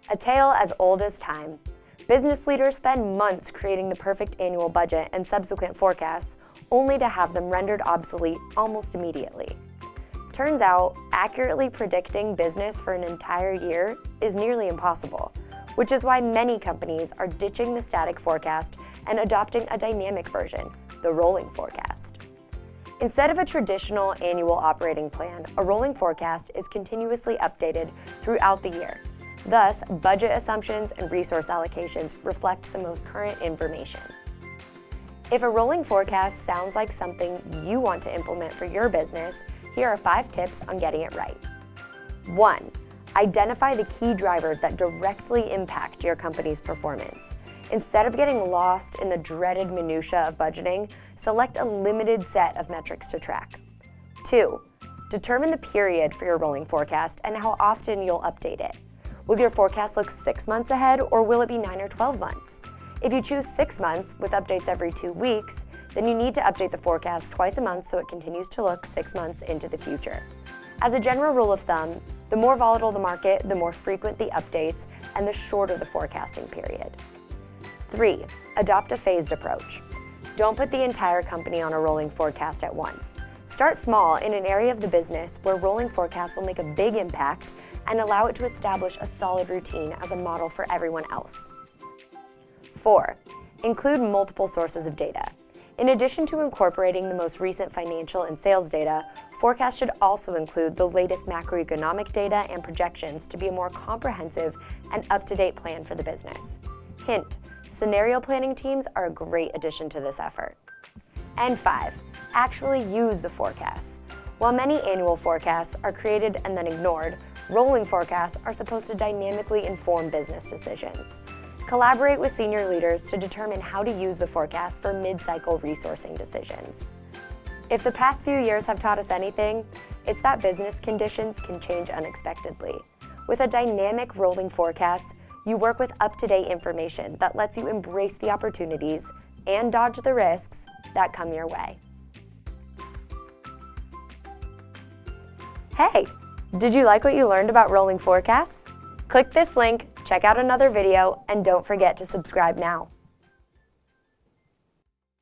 A tale as old as time. Business leaders spend months creating the perfect annual budget and subsequent forecasts, only to have them rendered obsolete almost immediately. Turns out, accurately predicting business for an entire year is nearly impossible, which is why many companies are ditching the static forecast and adopting a dynamic version, the rolling forecast. Instead of a traditional annual operating plan, a rolling forecast is continuously updated throughout the year. Thus, budget assumptions and resource allocations reflect the most current information. If a rolling forecast sounds like something you want to implement for your business, here are 5 tips on getting it right. 1. Identify the key drivers that directly impact your company's performance. Instead of getting lost in the dreaded minutiae of budgeting, select a limited set of metrics to track. 2. Determine the period for your rolling forecast and how often you'll update it. Will your forecast look 6 months ahead, or will it be 9 or 12 months? If you choose 6 months with updates every 2 weeks, then you need to update the forecast twice a month so it continues to look 6 months into the future. As a general rule of thumb, the more volatile the market, the more frequent the updates, and the shorter the forecasting period. 3. Adopt a phased approach. Don't put the entire company on a rolling forecast at once. Start small in an area of the business where rolling forecasts will make a big impact and allow it to establish a solid routine as a model for everyone else. 4. Include multiple sources of data. In addition to incorporating the most recent financial and sales data, forecasts should also include the latest macroeconomic data and projections to be a more comprehensive and up-to-date plan for the business. Hint: scenario planning teams are a great addition to this effort. And 5. Actually use the forecasts. While many annual forecasts are created and then ignored, rolling forecasts are supposed to dynamically inform business decisions. Collaborate with senior leaders to determine how to use the forecast for mid-cycle resourcing decisions. If the past few years have taught us anything, it's that business conditions can change unexpectedly. With a dynamic rolling forecast, you work with up-to-date information that lets you embrace the opportunities and dodge the risks that come your way. Hey, did you like what you learned about rolling forecasts? Click this link, check out another video, and don't forget to subscribe now.